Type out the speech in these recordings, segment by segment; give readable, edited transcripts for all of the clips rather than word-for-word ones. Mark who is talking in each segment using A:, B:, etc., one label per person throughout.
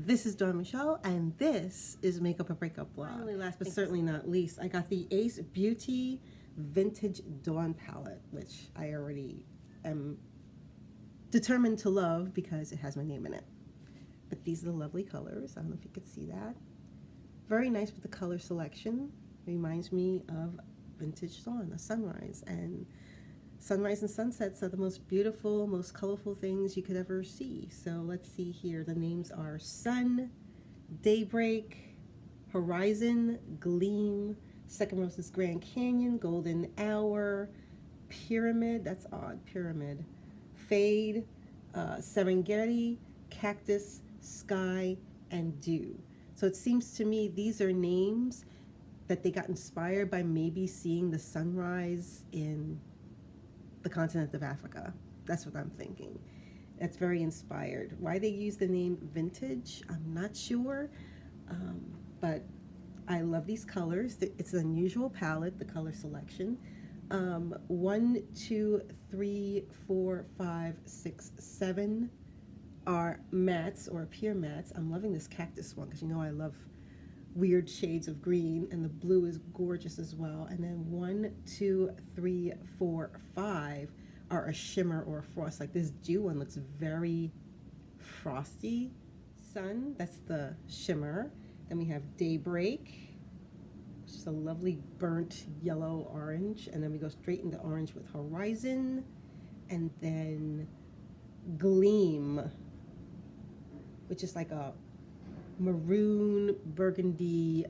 A: This is Dawn Michelle, and this is Makeup a Breakup Blog. Finally, last but certainly not least, I got the Ace Beauty Vintage Dawn palette, which I already am determined to love because it has my name in it. But these are the lovely colors. I don't know if you could see that. Very nice with the color selection. Reminds me of vintage dawn, a sunrise. And sunrise and sunsets are the most beautiful, most colorful things you could ever see. So let's see here. The names are Sun, Daybreak, Horizon, Gleam, second rose is Grand Canyon, Golden Hour, Pyramid, that's odd, Pyramid, Fade, Serengeti, Cactus, Sky, and Dew. So it seems to me these are names that they got inspired by maybe seeing the sunrise in the continent of Africa. That's what I'm thinking. That's very inspired. Why they use the name vintage, I'm not sure, but I love these colors. It's an unusual palette, the color selection. 1, 2, 3, 4, 5, 6, 7 are mattes or pure mattes. I'm loving this cactus one because you know I love weird shades of green, and the blue is gorgeous as well. And then 1, 2, 3, 4, 5 are a shimmer or a frost. Like this Dew one looks very frosty. Sun, that's the shimmer. Then we have Daybreak, which is a lovely burnt yellow orange, and then we go straight into orange with Horizon, and then Gleam, which is like a maroon burgundy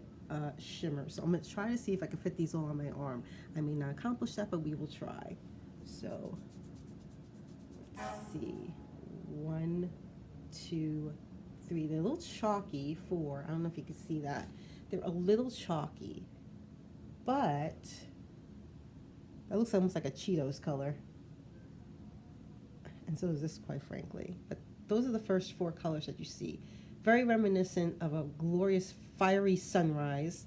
A: shimmer. So I'm going to try to see if I can fit these all on my arm. I may not accomplish that, but we will try. So let's see. 1, 2, 3. They're a little chalky. 4. I don't know if you can see that. They're a little chalky, but that looks almost like a Cheetos color. And so is this, quite frankly. But those are the first 4 colors that you see. Very reminiscent of a glorious fiery sunrise,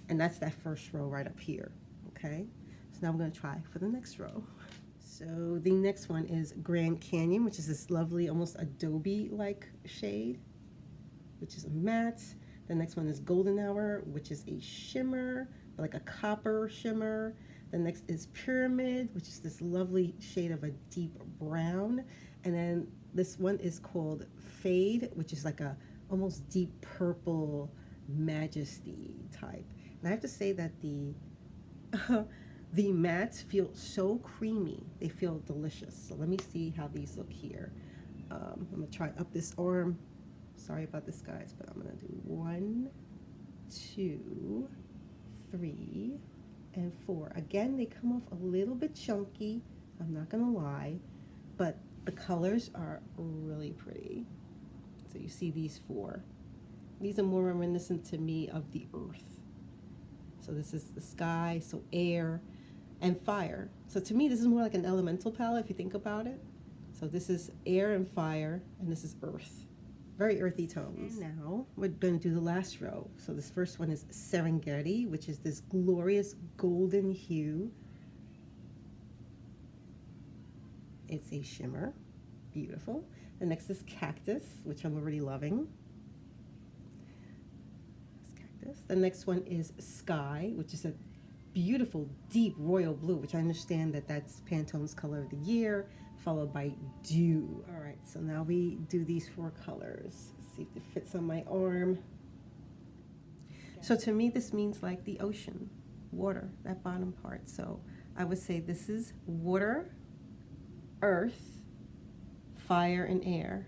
A: and that's that first row right up here. Okay, so now we're going to try for the next row. So the next one is Grand Canyon, which is this lovely almost adobe like shade, which is a matte. The next one is Golden Hour, which is a shimmer, like a copper shimmer. The next is Pyramid, which is this lovely shade of a deep brown. And then this one is called Fade, which is like a almost deep purple majesty type. And I have to say that the mattes feel so creamy. They feel delicious. So let me see how these look here. I'm gonna try up this arm. Sorry about this, guys, but I'm gonna do 1, 2, 3, and 4. Again, they come off a little bit chunky, I'm not gonna lie, but the colors are really pretty. So you see these 4. These are more reminiscent to me of the earth. So this is the sky, so air and fire. So to me, this is more like an elemental palette if you think about it. So this is air and fire, and this is earth. Very earthy tones. And now we're going to do the last row. So this first one is Serengeti, which is this glorious golden hue. It's a shimmer. Beautiful. The next is Cactus, which I'm already loving. That's Cactus. The next one is Sky, which is a beautiful deep royal blue, which I understand that that's Pantone's color of the year, followed by Dew. All right, so now we do these 4 colors. Let's see if it fits on my arm. So to me, this means like the ocean, water, that bottom part. So I would say this is water, earth, fire, and air.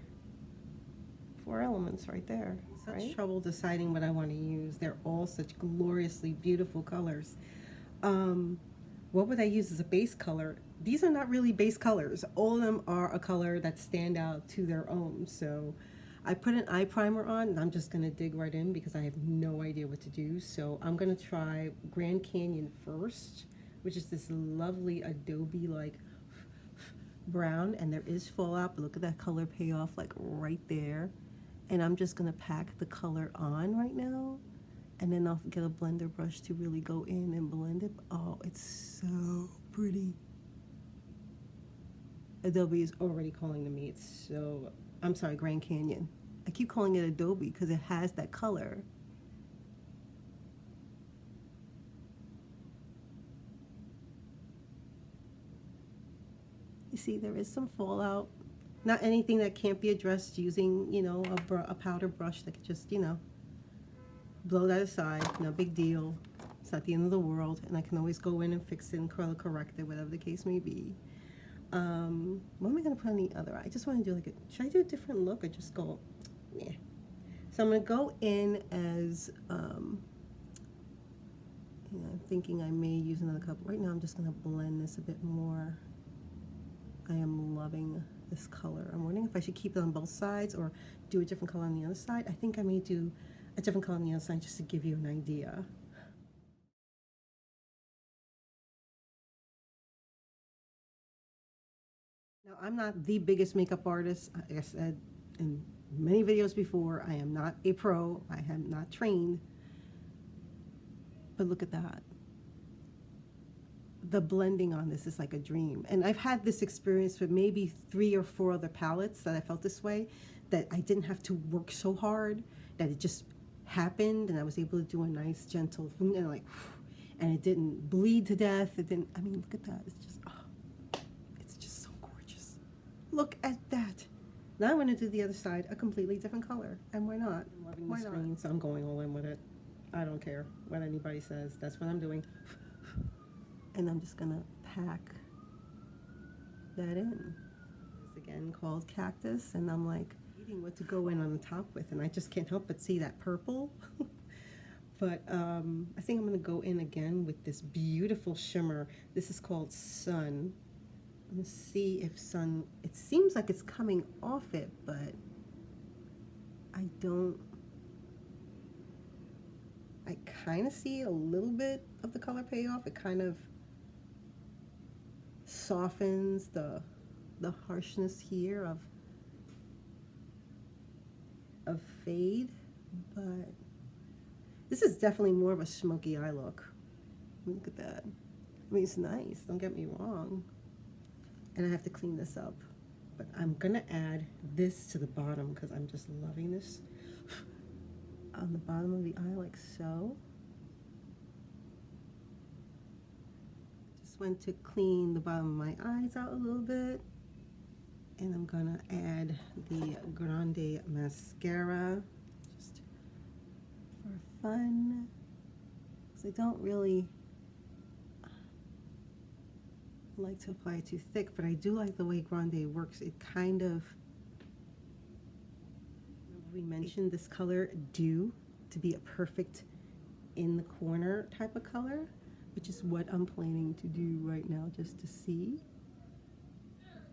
A: 4 elements right there. Such trouble deciding what I want to use. They're all such gloriously beautiful colors. What would I use as a base color? These are not really base colors. All of them are a color that stand out to their own. So I put an eye primer on, and I'm just going to dig right in because I have no idea what to do. So I'm going to try Grand Canyon first, which is this lovely adobe-like brown, and there is fallout, but look at that color payoff like right there. And I'm just going to pack the color on right now, and then I'll get a blender brush to really go in and blend it. Oh, it's so pretty. Adobe is already calling to me. It's so, I'm sorry, Grand Canyon. I keep calling it Adobe because it has that color. You see, there is some fallout. Not anything that can't be addressed using, you know, a powder brush that could just, you know, blow that aside. No big deal. It's not the end of the world, and I can always go in and fix it and color correct it, whatever the case may be. What am I gonna put on the other eye? I just want to do like a, should I do a different look or just go, yeah. So I'm gonna go in as, you know, I'm thinking I may use another color. Right now I'm just gonna blend this a bit more. I am loving this color. I'm wondering if I should keep it on both sides or do a different color on the other side. I think I may do a different color on the other side just to give you an idea. Now, I'm not the biggest makeup artist. Like I said in many videos before, I am not a pro. I am not trained. But look at that. The blending on this is like a dream. And I've had this experience with maybe 3 or 4 other palettes that I felt this way, that I didn't have to work so hard, that it just happened and I was able to do a nice gentle, and like, and it didn't bleed to death. It didn't, I mean, look at that. It's just, oh, it's just so gorgeous. Look at that. Now I'm going to do the other side, a completely different color. And why not? I'm loving the screen, so I'm going all in with it. I don't care what anybody says. That's what I'm doing. And I'm just gonna pack that in. It's again called Cactus, and I'm like eating what to go in on the top with, and I just can't help but see that purple. But I think I'm gonna go in again with this beautiful shimmer. This is called Sun. I'm gonna see if Sun, it seems like it's coming off it, but I kind of see a little bit of the color payoff. It kind of softens the harshness here of fade, but this is definitely more of a smoky eye look. Look at that. I mean, it's nice, don't get me wrong. And I have to clean this up, but I'm gonna add this to the bottom because I'm just loving this on the bottom of the eye, like so. Went to clean the bottom of my eyes out a little bit, and I'm gonna add the Grande mascara just for fun, because I don't really like to apply it too thick, but I do like the way Grande works. It kind of, we mentioned this color Dew to be a perfect in the corner type of color, which is what I'm planning to do right now, just to see.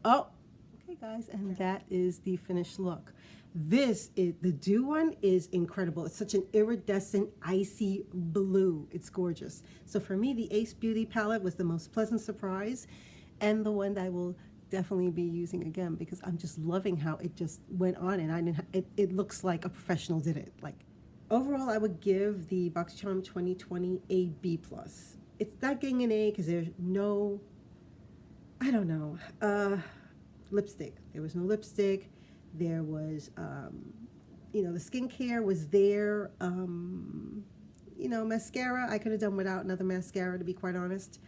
A: Oh, okay guys, and that is the finished look. This is, the Dew one is incredible. It's such an iridescent, icy blue. It's gorgeous. So for me, the Ace Beauty palette was the most pleasant surprise, and the one that I will definitely be using again, because I'm just loving how it just went on, and I didn't, it looks like a professional did it. Like, overall, I would give the BoxyCharm 2020 a B+. It's not getting an A because there's no, I don't know, lipstick. There was no lipstick. There was, you know, the skincare was there. You know, mascara, I could have done without another mascara, to be quite honest.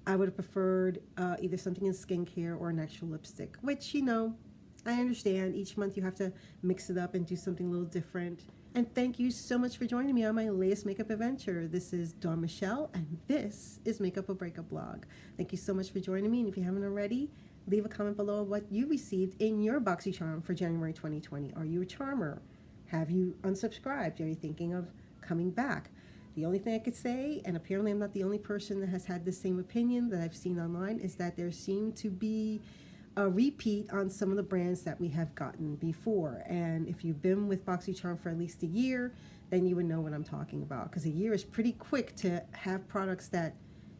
A: I would have preferred either something in skincare or an actual lipstick, which, you know, I understand. Each month you have to mix it up and do something a little different. And thank you so much for joining me on my latest makeup adventure. This is Dawn Michelle, and this is Makeup or Breakup Blog. Thank you so much for joining me, and if you haven't already, leave a comment below what you received in your BoxyCharm for January 2020. Are you a charmer? Have you unsubscribed? Are you thinking of coming back? The only thing I could say, and apparently I'm not the only person that has had the same opinion that I've seen online, is that there seemed to be a repeat on some of the brands that we have gotten before. And if you've been with BoxyCharm for at least a year, then you would know what I'm talking about, because a year is pretty quick to have products that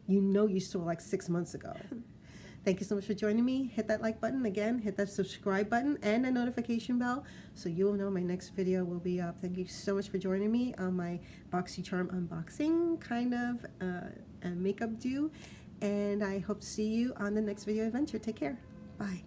A: you know you saw like 6 months ago. Thank you so much for joining me. Hit that like button again, hit that subscribe button and a notification bell so you'll know my next video will be up. Thank you so much for joining me on my BoxyCharm unboxing kind of makeup do, and I hope to see you on the next video adventure. Take care. Bye.